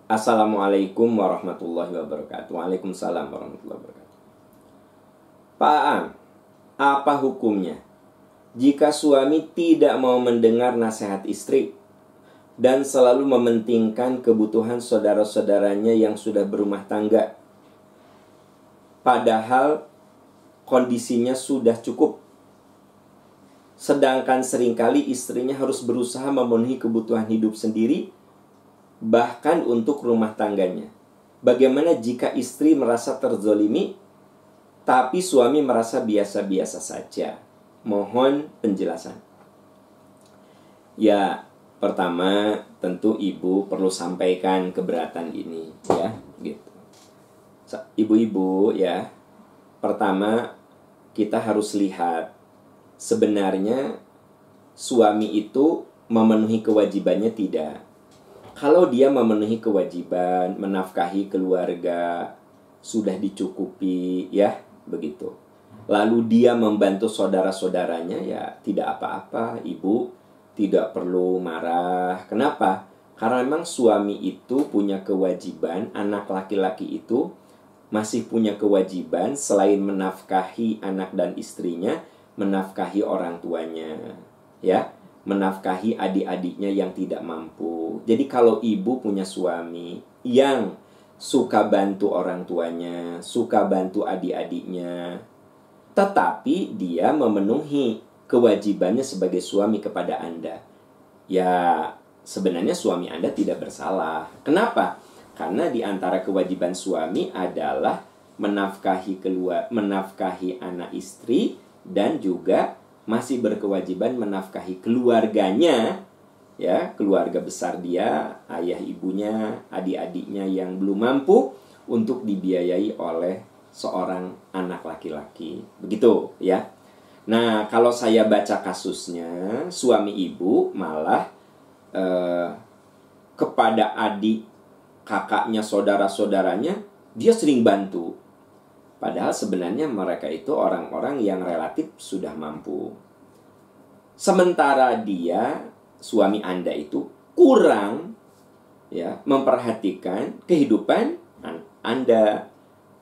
Assalamualaikum warahmatullahi wabarakatuh. Waalaikumsalam warahmatullahi wabarakatuh. Pak Am, apa hukumnya jika suami tidak mau mendengar nasihat istri dan selalu mementingkan kebutuhan saudara-saudaranya yang sudah berumah tangga, padahal kondisinya sudah cukup, sedangkan seringkali istrinya harus berusaha memenuhi kebutuhan hidup sendiri, bahkan untuk rumah tangganya? Bagaimana jika istri merasa terzolimi, tapi suami merasa biasa-biasa saja? Mohon penjelasan. Ya, pertama tentu ibu perlu sampaikan keberatan ini, ya, gitu. Ibu-ibu, ya, pertama kita harus lihat sebenarnya suami itu memenuhi kewajibannya tidak. Kalau dia memenuhi kewajiban, menafkahi keluarga, sudah dicukupi, ya, begitu. Lalu dia membantu saudara-saudaranya, ya, tidak apa-apa, ibu tidak perlu marah. Kenapa? Karena memang suami itu punya kewajiban, anak laki-laki itu masih punya kewajiban selain menafkahi anak dan istrinya, menafkahi orang tuanya, ya, menafkahi adik-adiknya yang tidak mampu. Jadi kalau ibu punya suami yang suka bantu orang tuanya, suka bantu adik-adiknya, tetapi dia memenuhi kewajibannya sebagai suami kepada Anda, ya, sebenarnya suami Anda tidak bersalah. Kenapa? Karena di antara kewajiban suami adalah menafkahi anak istri dan juga masih berkewajiban menafkahi keluarganya, ya, keluarga besar dia, ayah ibunya, adik-adiknya yang belum mampu untuk dibiayai oleh seorang anak laki-laki. Begitu, ya. Nah, kalau saya baca kasusnya, suami ibu malah kepada adik, kakaknya, saudara-saudaranya, dia sering bantu. Padahal sebenarnya mereka itu orang-orang yang relatif sudah mampu. Sementara dia, suami Anda itu kurang, ya, memperhatikan kehidupan Anda,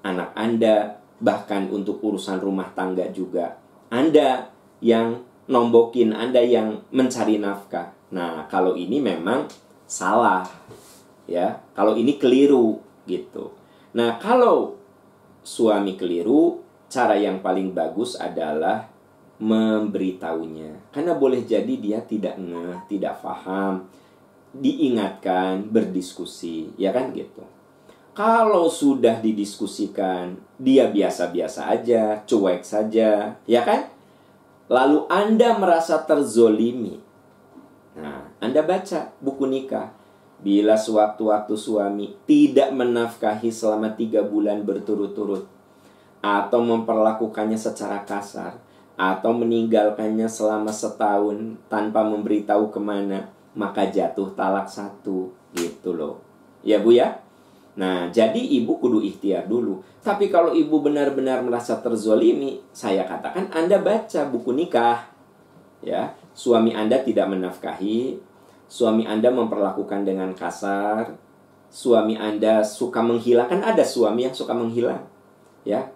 anak Anda, bahkan untuk urusan rumah tangga juga Anda yang nombokin, Anda yang mencari nafkah. Nah, kalau ini memang salah, ya. Kalau ini keliru, gitu. Nah, kalau suami keliru, cara yang paling bagus adalah memberitahunya. Karena boleh jadi dia tidak ngeh, tidak paham, diingatkan, berdiskusi, ya kan, gitu. Kalau sudah didiskusikan, dia biasa-biasa aja, cuek saja, ya kan? Lalu Anda merasa terzolimi. Nah, Anda baca buku nikah. Bila sewaktu-waktu suami tidak menafkahi selama 3 bulan berturut-turut, atau memperlakukannya secara kasar, atau meninggalkannya selama setahun tanpa memberitahu kemana, maka jatuh talak 1, gitu loh. Ya Bu, ya? Nah, jadi ibu kudu ikhtiar dulu. Tapi kalau ibu benar-benar merasa terzolimi, saya katakan Anda baca buku nikah, ya. Suami Anda tidak menafkahi, suami Anda memperlakukan dengan kasar, suami Anda suka menghilang. Kan ada suami yang suka menghilang, ya.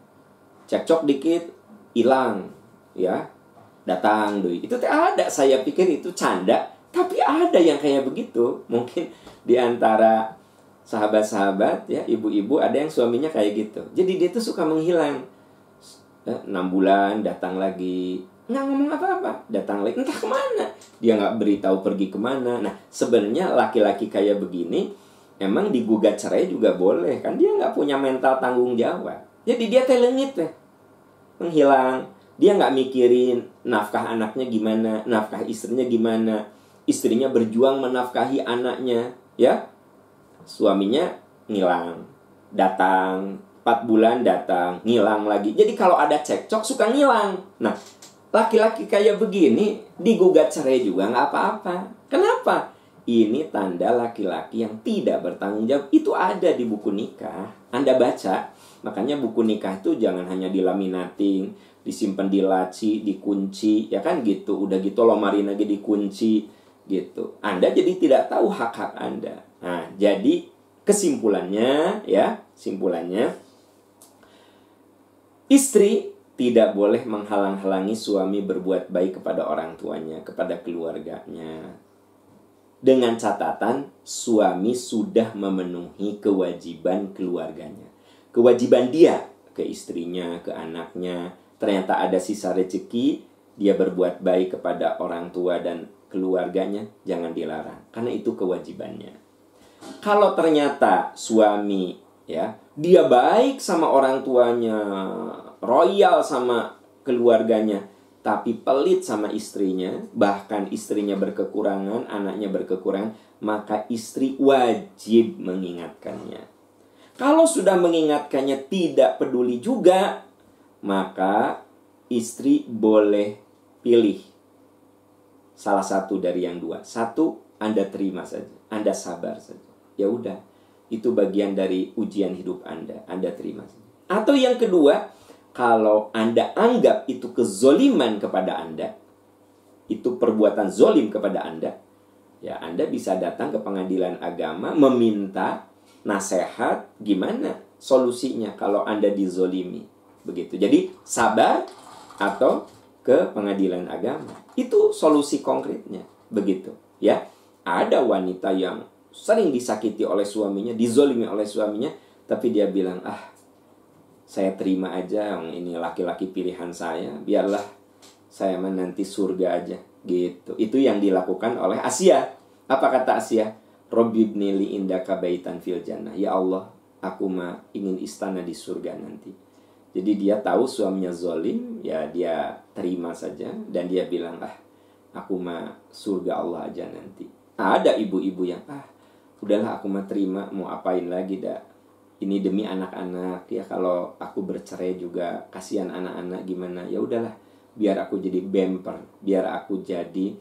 Cekcok dikit, hilang, ya. Datang doi. Itu ada, saya pikir itu canda, tapi ada yang kayak begitu. Mungkin di antara sahabat-sahabat, ya, ibu-ibu ada yang suaminya kayak gitu. Jadi dia tuh suka menghilang, 6 bulan datang lagi, nggak ngomong apa-apa, datang lagi entah kemana, dia nggak beritahu pergi kemana. Nah, sebenarnya laki-laki kayak begini emang digugat cerai juga boleh, kan dia nggak punya mental tanggung jawab. Jadi dia telengit ya, menghilang. Dia nggak mikirin nafkah anaknya gimana, nafkah istrinya gimana. Istrinya berjuang menafkahi anaknya, ya. Suaminya ngilang, datang 4 bulan datang, ngilang lagi. Jadi kalau ada cekcok suka ngilang. Nah, laki-laki kayak begini digugat cerai juga nggak apa-apa. Kenapa? Ini tanda laki-laki yang tidak bertanggung jawab. Itu ada di buku nikah, Anda baca. Makanya buku nikah itu jangan hanya dilaminating, disimpan di laci, dikunci, ya kan, gitu. Udah gitu lemari lagi dikunci, gitu. Anda jadi tidak tahu hak-hak Anda. Nah, jadi Kesimpulannya, istri tidak boleh menghalang-halangi suami berbuat baik kepada orang tuanya, kepada keluarganya. Dengan catatan suami sudah memenuhi kewajiban keluarganya. Kewajiban dia ke istrinya, ke anaknya. Ternyata ada sisa rezeki, dia berbuat baik kepada orang tua dan keluarganya, jangan dilarang. Karena itu kewajibannya. Kalau ternyata suami dia baik sama orang tuanya, royal sama keluarganya, tapi pelit sama istrinya, bahkan istrinya berkekurangan, anaknya berkekurangan, maka istri wajib mengingatkannya. Kalau sudah mengingatkannya tidak peduli juga, maka istri boleh pilih salah satu dari yang dua. Satu, Anda terima saja, Anda sabar saja. Ya udah, itu bagian dari ujian hidup Anda terima saja. Atau yang kedua, kalau Anda anggap itu kezoliman kepada Anda, itu perbuatan zolim kepada Anda, ya Anda bisa datang ke pengadilan agama meminta nasihat gimana solusinya kalau Anda dizolimi. Begitu. Jadi sabar atau ke pengadilan agama. Itu solusi konkretnya. Begitu. Ya. Ada wanita yang sering disakiti oleh suaminya, dizolimi oleh suaminya, tapi dia bilang, saya terima aja, yang ini laki-laki pilihan saya, biarlah saya nanti surga aja, gitu. Itu yang dilakukan oleh Asia. Apa kata Asia? Robbi ibnili indaka baitan fil jannah. Ya Allah, aku mah ingin istana di surga nanti. Jadi dia tahu suaminya zolim, ya dia terima saja, dan dia bilang, aku mah surga Allah aja nanti. Ada ibu-ibu yang, udahlah aku mah terima, mau apain lagi dah. Ini demi anak-anak, ya kalau aku bercerai juga kasihan anak-anak gimana. Ya udahlah, biar aku jadi bumper, biar aku jadi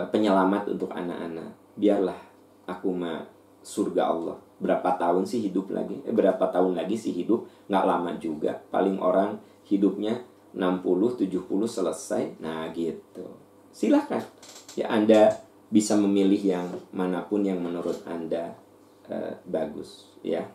penyelamat untuk anak-anak. Biarlah aku mah surga Allah. Berapa tahun sih hidup lagi? Berapa tahun lagi sih hidup? Nggak lama juga. Paling orang hidupnya 60, 70 selesai. Nah gitu. Silakan. Ya Anda bisa memilih yang manapun yang menurut Anda bagus. Ya.